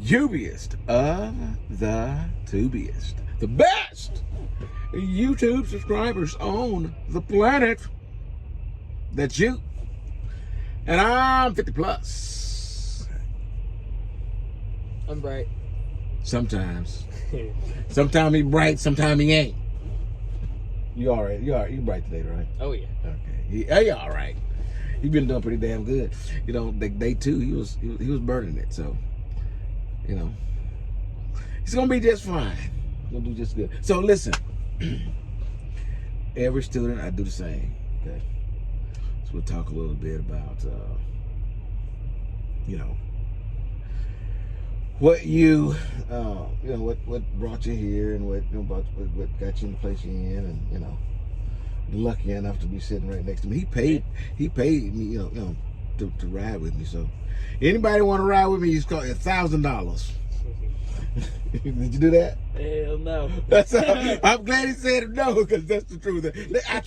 dubiest of the tubiest, the best YouTube subscribers on the planet. That's you. And I'm 50 plus. I'm bright. Sometimes. Sometimes he bright, sometimes he ain't. You all right? You bright today, right? Oh yeah. Okay. You all right? You've been doing pretty damn good. You know, day two, he was burning it. So, you know, he's gonna be just fine. He's gonna do just good. So listen, every student, I do the same. Okay. So we'll talk a little bit about, you know, what you know, what brought you here, and what what got you in the place you're in, and you know, lucky enough to be sitting right next to me. He paid me, you know, to ride with me. So anybody want to ride with me, he's called $1,000. Did you do that? Hell no. I'm glad he said no, because that's the truth. I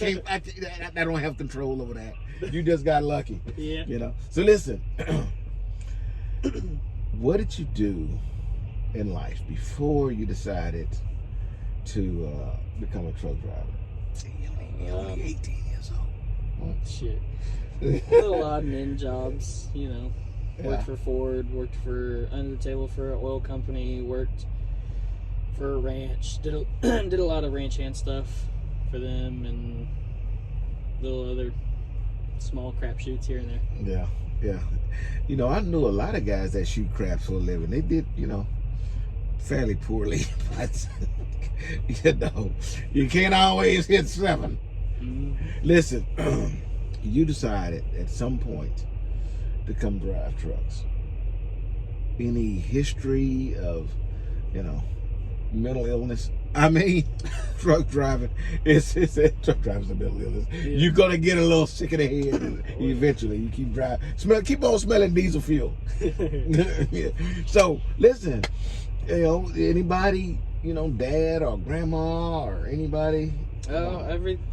don't have control over that. You just got lucky. Yeah. You know. So listen, what did you do in life before you decided to become a truck driver? You're only 18 years old. Shit. Little odd and end jobs, you know. Worked for Ford, worked for under the table for an oil company, worked for a ranch, did a lot of ranch hand stuff for them, and little other small crap shoots here and there. Yeah. You know, I knew a lot of guys that shoot craps for a living. They did, you know, fairly poorly, but you know, you can't always hit 7. Mm-hmm. Listen, you decided at some point to come drive trucks. Any history of, you know, mental illness? I mean, truck driving is truck driving is a mental illness. Yeah. You're gonna get a little sick in the head, and eventually you keep driving. Keep on smelling diesel fuel. Yeah. So listen, you know, anybody, you know, dad or grandma or anybody? Oh,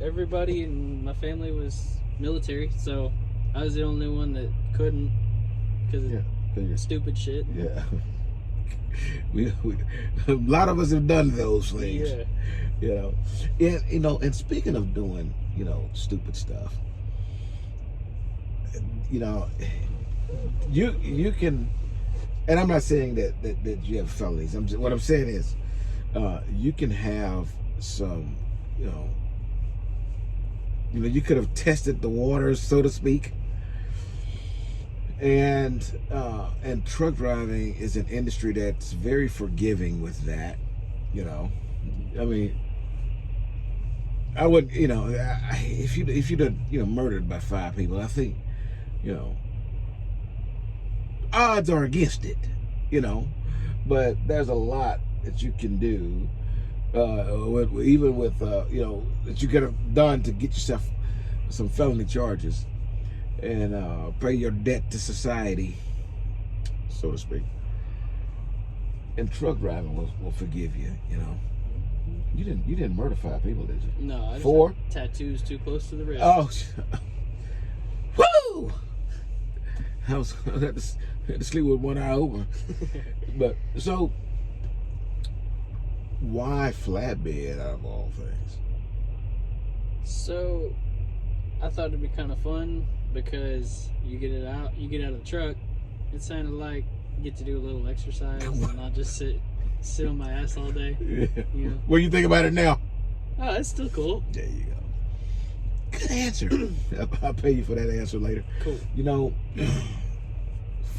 everybody in my family was military, so I was the only one that couldn't because of stupid shit. Yeah. We a lot of us have done those things. Yeah. You know. And you know, and speaking of doing, you know, stupid stuff, you know, you can, and I'm not saying that you have felonies. What I'm saying is you can have some, you know, you could have tested the waters, so to speak. And truck driving is an industry that's very forgiving with that, you know. I mean, I would, you know, if you'd have, you know, murdered by 5 people, I think, you know, odds are against it, you know. But there's a lot that you can do, even with, you know, that you could have done to get yourself some felony charges and pay your debt to society, so to speak. And truck driving will forgive you, you know. You didn't murder 5 people, did you? No, I just 4 had tattoos too close to the wrist. Oh, woo! I had to sleep with one eye open. But so, why flatbed out of all things? So, I thought it'd be kind of fun because you get out of the truck. It sounded like you get to do a little exercise and not just sit on my ass all day. Yeah. You know? What do you think about it now? Oh, it's still cool. There you go. Good answer. I'll pay you for that answer later. Cool. You know,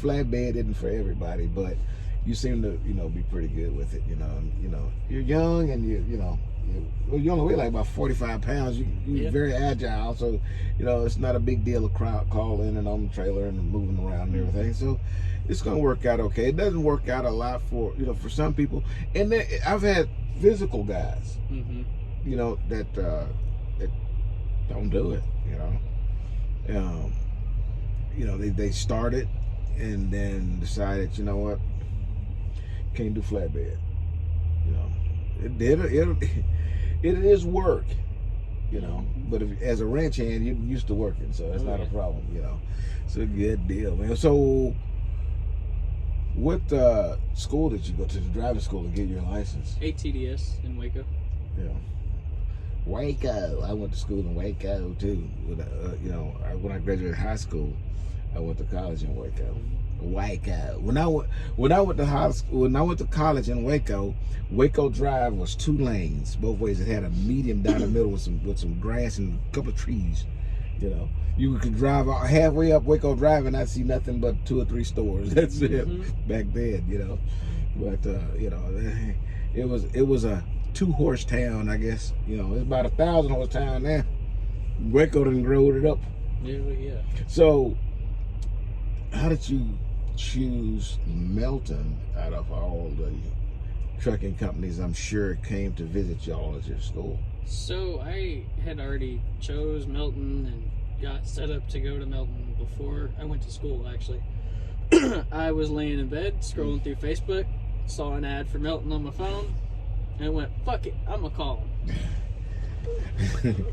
flatbed isn't for everybody, but you seem to, you know, be pretty good with it. You know, you're young and you only weigh like about 45 pounds. You're very agile, so you know it's not a big deal to call in and on the trailer and moving around and everything. So it's gonna work out okay. It doesn't work out a lot for, you know, for some people. And then I've had physical guys, you know, that don't do it. You know, they started and then decided, you know what, can't do flatbed. You know, it is work, you know, but as a ranch hand, you're used to working, so that's not a problem, you know. It's a good deal, man. So what school did you go to? The driving school to get your license? ATDS in Waco. Yeah. Waco. I went to school in Waco too. When I graduated high school, I went to college in Waco. Waco. When I went to college in Waco, Waco Drive was 2 lanes both ways. It had a median down the middle with some grass and a couple of trees. You could drive halfway up Waco Drive and not see nothing but 2 or 3 stores. That's it. Back then, But it was a 2-horse town, I guess. It's about a 1,000-horse town now. Waco done growed it up. Yeah. So, how did you choose Melton out of all the trucking companies I'm sure came to visit y'all at your school? So I had already chose Melton and got set up to go to Melton before I went to school, actually. I was laying in bed, scrolling through Facebook, saw an ad for Melton on my phone, and went, fuck it, I'm going to call him.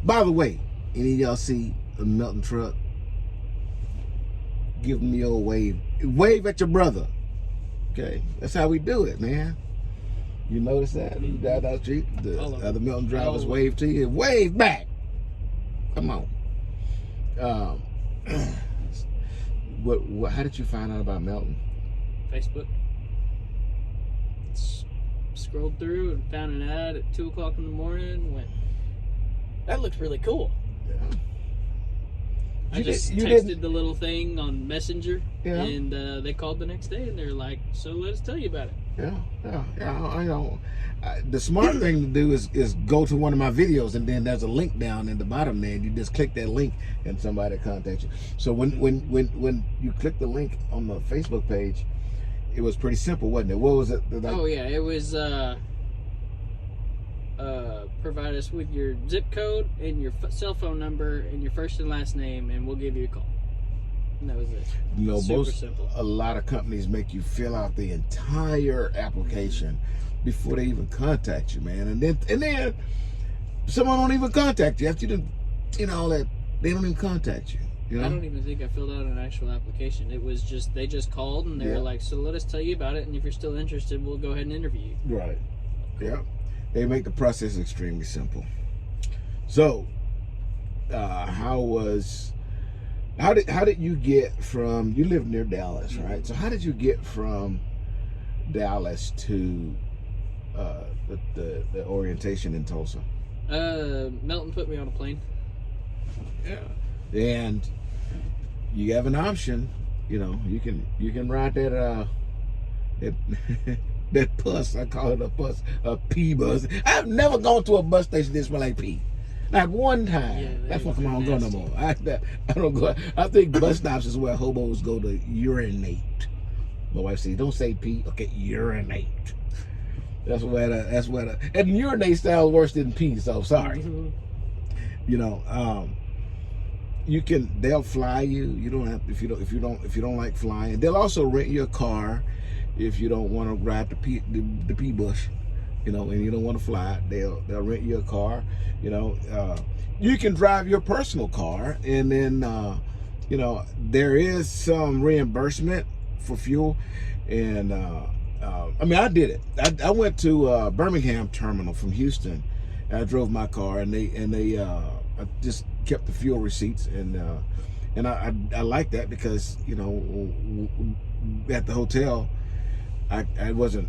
By the way, any of y'all see a Melton truck? Give me your wave. Wave at your brother. Okay? That's how we do it, man. You notice that? You drive down the street, the other Melton drivers wave to you. Wave back. Come on. How did you find out about Melton? Facebook. Scrolled through and found an ad at 2 o'clock in the morning. Went, that looks really cool. Yeah. I just texted the little thing on Messenger, and they called the next day, and they're like, so let us tell you about it. Yeah, I know. The smart thing to do is go to one of my videos, and then there's a link down in the bottom there, and you just click that link, and somebody contacts you. So when you click the link on the Facebook page, it was pretty simple, wasn't it? What was it? It was provide us with your zip code and your cell phone number and your first and last name, and we'll give you a call. And that was it. Super simple. A lot of companies make you fill out the entire application before they even contact you, man. And then someone don't even contact you after you done all that. They don't even contact you. I don't even think I filled out an actual application. It was just they just called and they were like, so let us tell you about it, and if you're still interested, we'll go ahead and interview you. Right. Yeah. They make the process extremely simple. So, how did you get from? You live near Dallas, right? So how did you get from Dallas to the orientation in Tulsa? Melton put me on a plane. Yeah, and you have an option. You can ride that that bus. I call it a P bus. I've never gone to a bus station that smell like pee. Not one time. Yeah, that's why I don't go no more. I don't go. I think bus stops is where hobos go to urinate. My wife says, "Don't say pee, okay, urinate." That's where and urinate sounds worse than pee. So sorry. They'll fly you. You don't have if you don't like flying. They'll also rent you a car if you don't want to ride the pee bus. And you don't want to fly, they'll rent you a car. You can drive your personal car, and then there is some reimbursement for fuel. And I did it. I went to Birmingham terminal from Houston. And I drove my car, and they I just kept the fuel receipts, and I like that because at the hotel I wasn't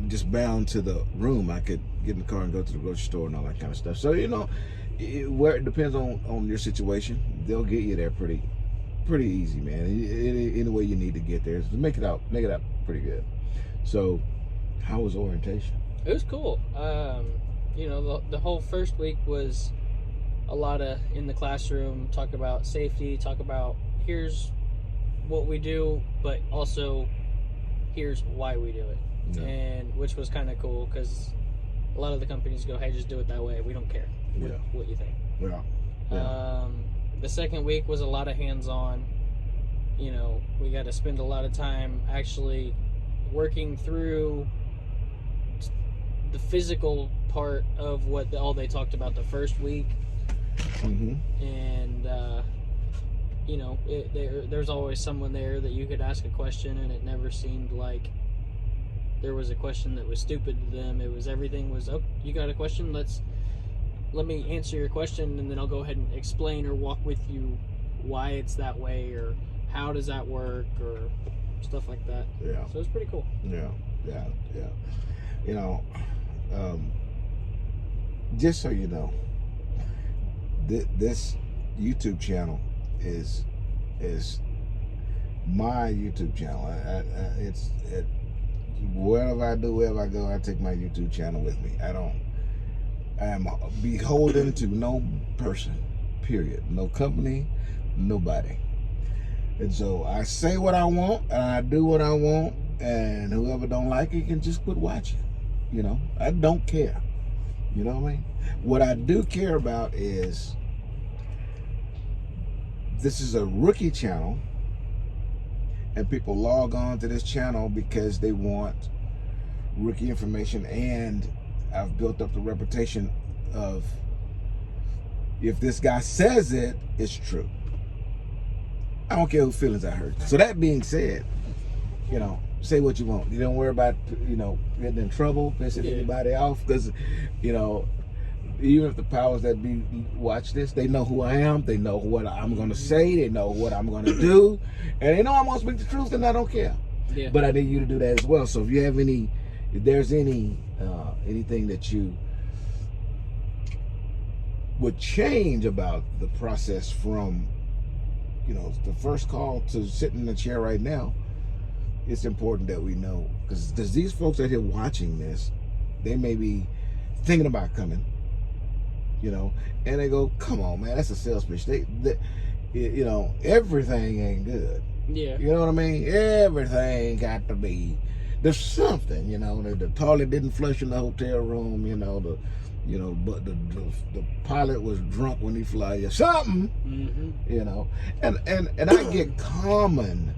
just bound to the room. I could get in the car and go to the grocery store and all that kind of stuff. So where it depends on your situation, they'll get you there pretty easy, man. Any way you need to get there, so make it out pretty good. So how was orientation? It was cool. The whole first week was a lot of in the classroom, talk about safety, talk about here's what we do, but also here's why we do it. Yeah. And which was kind of cool because a lot of the companies go, hey, just do it that way, we don't care what you think. The second week was a lot of hands-on. We got to spend a lot of time actually working through the physical part of what all they talked about the first week. And you know, there's always someone there that you could ask a question, and it never seemed like there was a question that was stupid to them. It was, everything was, oh, you got a question? Let me answer your question, and then I'll go ahead and explain or walk with you why it's that way, or how does that work, or stuff like that. Yeah. So it's pretty cool. Yeah. You know, just so you know, this YouTube channel is my YouTube channel. Wherever I do, wherever I go, I take my YouTube channel with me. I am beholden to no person, period. No company, nobody. And so I say what I want, and I do what I want, and whoever don't like it can just quit watching. You know, I don't care. You know what I mean? What I do care about is, this is a rookie channel, and people log on to this channel because they want rookie information, and I've built up the reputation of, if this guy says it, it's true. I don't care whose feelings I hurt. So that being said, you know, say what you want. You don't worry about, you know, getting in trouble, pissing anybody off, because, you know, even if the powers that be watch this, they know who I am, they know what I'm going to say, they know what I'm going to do, and they know I'm going to speak the truth, and I don't care. Yeah. But I need you to do that as well. So if you have if there's anything that you would change about the process from, you know, the first call to sitting in the chair right now, it's important that we know, because these folks out here watching this, they may be thinking about coming, you know, and they go, come on, man, that's a sales pitch. They you know, everything ain't good. Yeah. You know what I mean? Everything got to be, there's something, you know, the toilet didn't flush in the hotel room, you know, but the pilot was drunk when he fly you. Something, you know, and I get common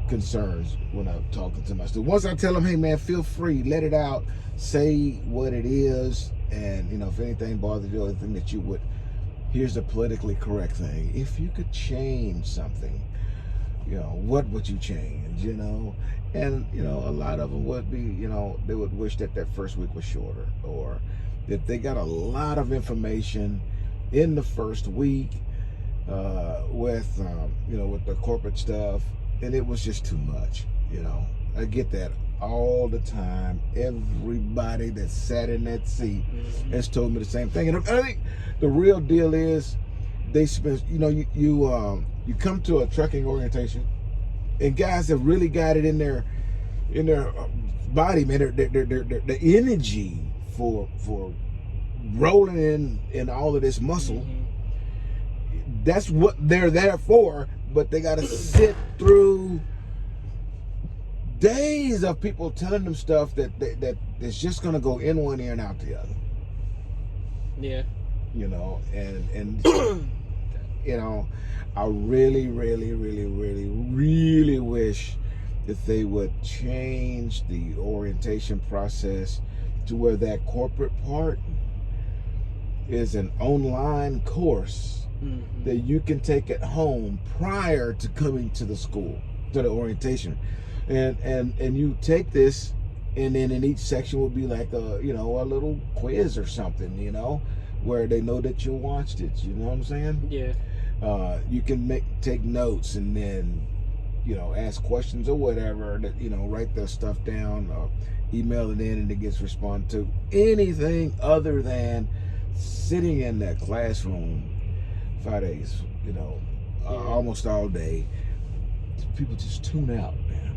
concerns when I'm talking to my students. Once I tell them, hey man, feel free, let it out, say what it is, and you know, if anything bothers you, or anything that you would, here's the politically correct thing. If you could change something, you know, what would you change, you know? And, you know, a lot of them would be, you know, they would wish that first week was shorter, or that they got a lot of information in the first week with, you know, with the corporate stuff, and it was just too much, you know. I get that all the time. Everybody that sat in that seat has told me the same thing. And I think the real deal is, they spend, you know, you come to a trucking orientation, and guys have really got it in their body, man. The energy for rolling in all of this muscle. That's what they're there for. But they got to sit through days of people telling them stuff that's just gonna go in one ear and out the other. Yeah. You know, and you know, I really wish that they would change the orientation process to where that corporate part is an online course that you can take at home prior to coming to the school, to the orientation. And you take this, and then in each section will be like a, you know, a little quiz or something, you know, where they know that you watched it, you know what I'm saying? Yeah. You can take notes, and then, you know, ask questions or whatever, that, you know, write the stuff down, or email it in, and it gets responded to. Anything other than sitting in that classroom 5 days, you know, almost all day, people just tune out, man.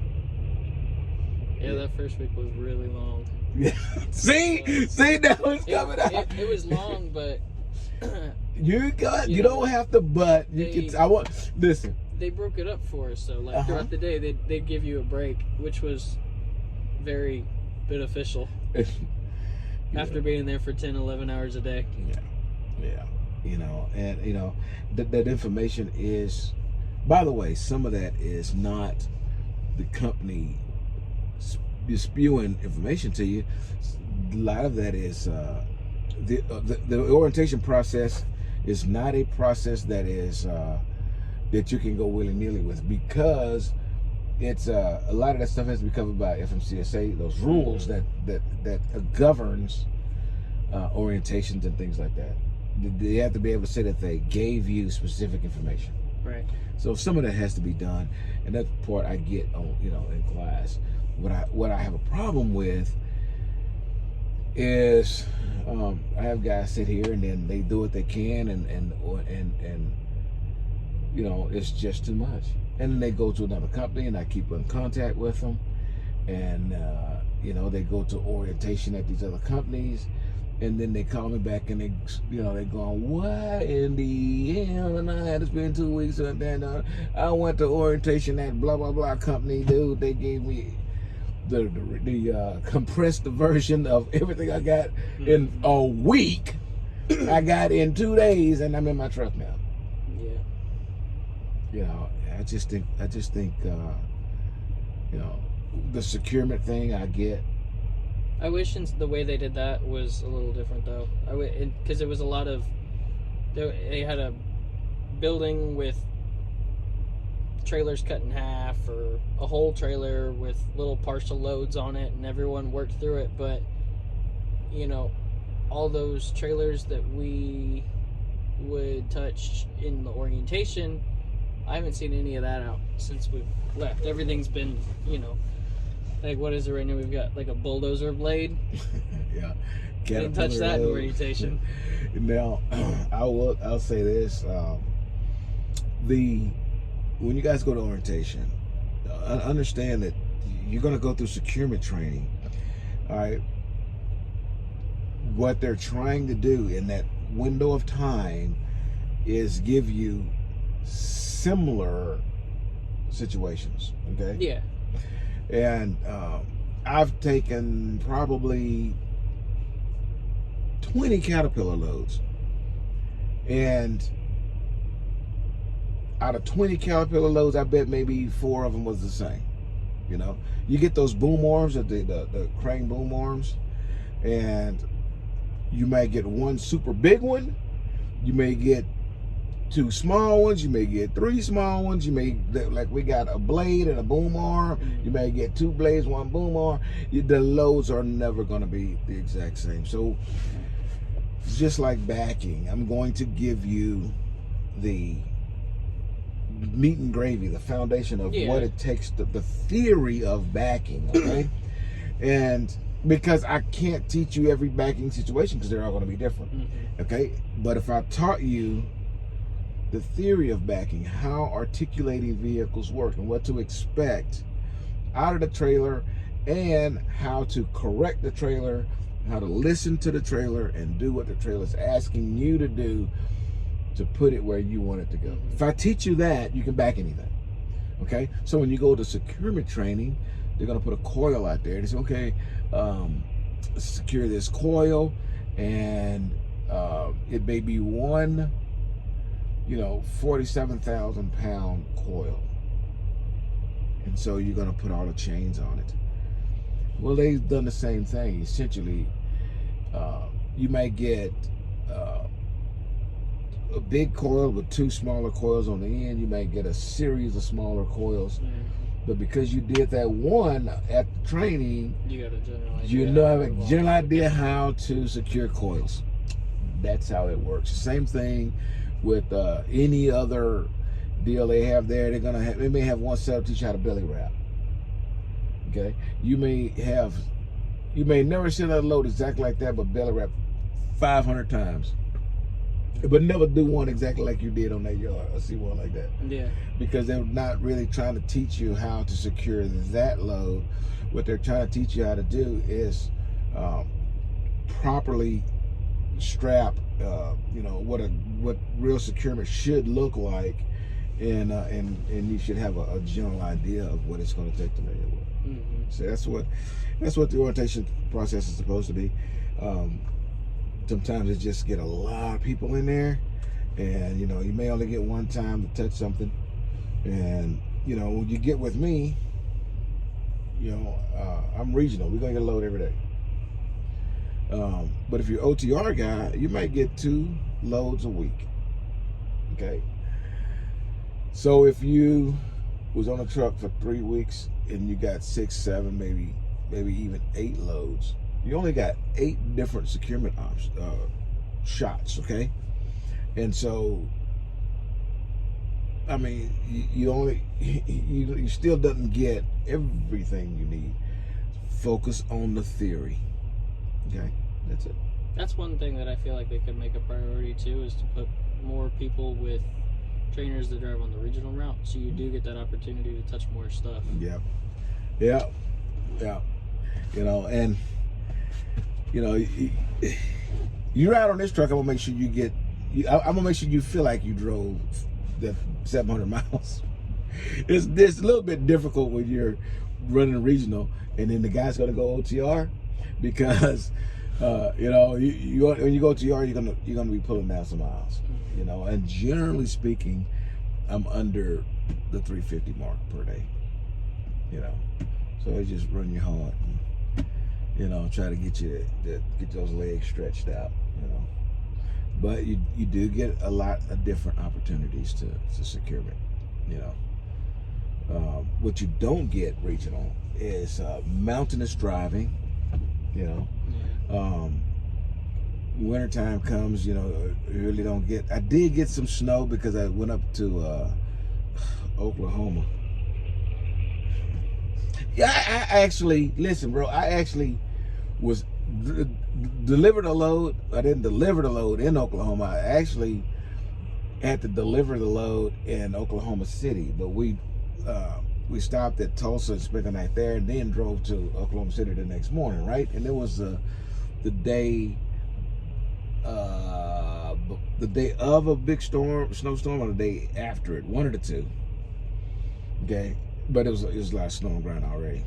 Yeah, that first week was really long. Yeah. See, that was coming out. It was long, but you don't have to. But you can. Listen. They broke it up for us, so like throughout the day, they'd give you a break, which was very beneficial. After being there for 10, 11 hours a day. Yeah. You know, and you know that information is, by the way, some of that is not the company spewing information to you. A lot of that is the orientation process is not a process that is that you can go willy-nilly with, because it's a lot of that stuff has to be covered by FMCSA, those rules that governs orientations and things like that. They have to be able to say that they gave you specific information. Right. So some of that has to be done, and that part I get on, in class. What I have a problem with is I have guys sit here and then they do what they can, and it's just too much. And then they go to another company, and I keep in contact with them, and they go to orientation at these other companies, and then they call me back, and they're going, what in the hell? And I had to spend 2 weeks on that. I went to orientation at blah blah blah company, dude. They gave me the compressed version of everything I got in a week. I got in 2 days, and I'm in my truck now. Yeah. I just think the securement thing I get. I wish the way they did that was a little different, though. Because it was a lot of, they had a building with trailers cut in half, or a whole trailer with little partial loads on it, and everyone worked through it. But all those trailers that we would touch in the orientation, I haven't seen any of that out since we've left. Everything's been, like, what is it right now? We've got like a bulldozer blade. Yeah. Didn't touch that in orientation. Now, I'll say this: when you guys go to orientation, understand that you're going to go through securement training. All right. What they're trying to do in that window of time is give you similar situations. Okay. Yeah. And I've taken probably 20 Caterpillar loads, and out of 20 Caterpillar loads, I bet maybe 4 of them was the same. You get those boom arms, the crane boom arms, and you may get one super big one, you may get 2 small ones, you may get 3 small ones, you may, like we got a blade and a boom arm, you may get 2 blades, 1 boom arm. The loads are never going to be the exact same. So it's just like backing. I'm going to give you the meat and gravy, the foundation of what it takes, the theory of backing, okay? And because I can't teach you every backing situation, because they're all going to be different, okay? But if I taught you the theory of backing, how articulating vehicles work and what to expect out of the trailer, and how to correct the trailer, how to listen to the trailer and do what the trailer is asking you to do to put it where you want it to go. If I teach you that, you can back anything. Okay? So when you go to securement training, they're going to put a coil out there. They say, okay, secure this coil, and it may be one 47,000 pound coil, and so you're going to put all the chains on it. Well, they've done the same thing. Essentially, you may get a big coil with 2 smaller coils on the end. You may get a series of smaller coils, but because you did that one at the training, you got a general idea. Have a general idea how to secure coils. That's how it works. Same thing with any other deal they have there. They may have one setup teach you how to belly wrap. Okay, you may never see another load exactly like that, but belly wrap 500 times, but never do one exactly like you did on that yard. I see one like that. Yeah, because they're not really trying to teach you how to secure that load. What they're trying to teach you how to do is properly strap, what real securement should look like, and you should have a general idea of what it's going to take to make it work. So that's what the orientation process is supposed to be. Sometimes it just get a lot of people in there, and you may only get one time to touch something, and when you get with me, I'm regional. We're gonna get a load every day. But if you're OTR guy, you might get 2 loads a week. Okay. So if you was on a truck for 3 weeks and you got 6, 7, maybe even 8 loads, you only got 8 different securement shots, okay? And so, I mean, you still doesn't get everything you need. Focus on the theory, okay? That's it. That's one thing that I feel like they could make a priority too, is to put more people with trainers that drive on the regional route, so you do get that opportunity to touch more stuff. Yep. You know, and you know, you ride on this truck, I'm gonna make sure you get. I'm gonna make sure you feel like you drove that 700 miles. It's a little bit difficult when you're running regional, and then the guy's gonna go OTR, because you know, when you go OTR, you're gonna be pulling down some miles. You know, and generally speaking, I'm under the 350 mark per day. You know, so it's just run you hard, and, you know, try to get those legs stretched out. You know, but you do get a lot of different opportunities to secure it. You know, what you don't get regional is mountainous driving. You know, wintertime comes, you know, you really don't get. I did get some snow because I went up to Oklahoma. Yeah, I actually, listen, bro, I actually was delivered a load. I didn't deliver the load in Oklahoma. I actually had to deliver the load in Oklahoma City, but we stopped at Tulsa and spent the night there, and then drove to Oklahoma City the next morning, right? And it was the day of a big snowstorm, or the day after it, one of the two. Okay, but it was a lot of snow on the ground already.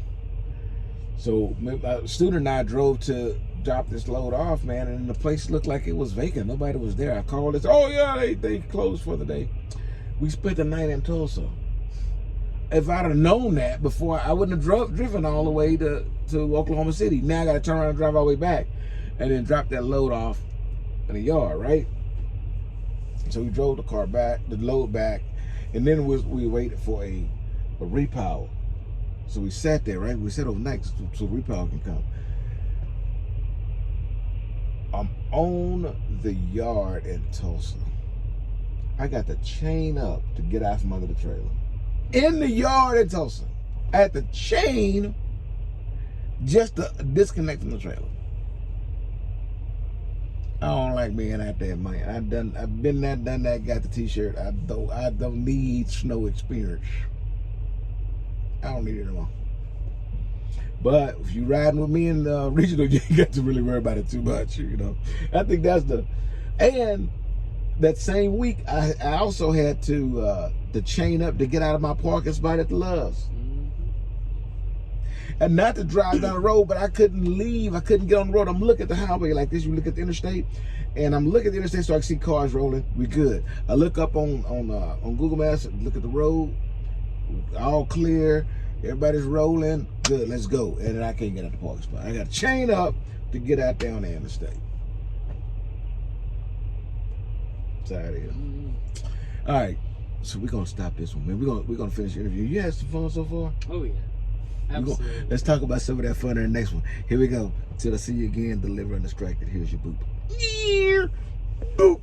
So a student and I drove to drop this load off, man, and the place looked like it was vacant. Nobody was there. I called and said, "Oh yeah, they closed for the day." We spent the night in Tulsa. If I'd have known that before, I wouldn't have driven all the way to Oklahoma City. Now I got to turn around and drive all the way back, and then drop that load off in the yard, right? So we drove the load back, and then we waited for a repower. So we sat there, right? We sat overnight so repower can come. I'm on the yard in Tulsa. I got to chain up to get out from under the trailer. In the yard in Tulsa, I had to chain just to disconnect from the trailer. I don't like being out there, man. I've been there, done that, got the t-shirt. I don't need snow experience. I don't need it anymore. But if you riding with me in the regional, you ain't got to really worry about it too much, you know. I think that's and that same week, I also had to chain up to get out of my parking spot at the Loves. And not to drive down the road, but I couldn't leave. I couldn't get on the road. I'm looking at the highway like this. You look at the interstate, and I'm looking at the interstate so I can see cars rolling. We good. I look up on Google Maps, look at the road, all clear. Everybody's rolling. Good, let's go. And then I can't get out the parking spot. I got to chain up to get out there on the interstate. That's how it is. All right, so we're gonna stop this one, man. We're gonna finish the interview. You had some fun so far? Oh yeah. Absolutely. Let's talk about some of that fun in the next one. Here we go. Till I see you again, deliver undistracted. Here's your boop. Boop.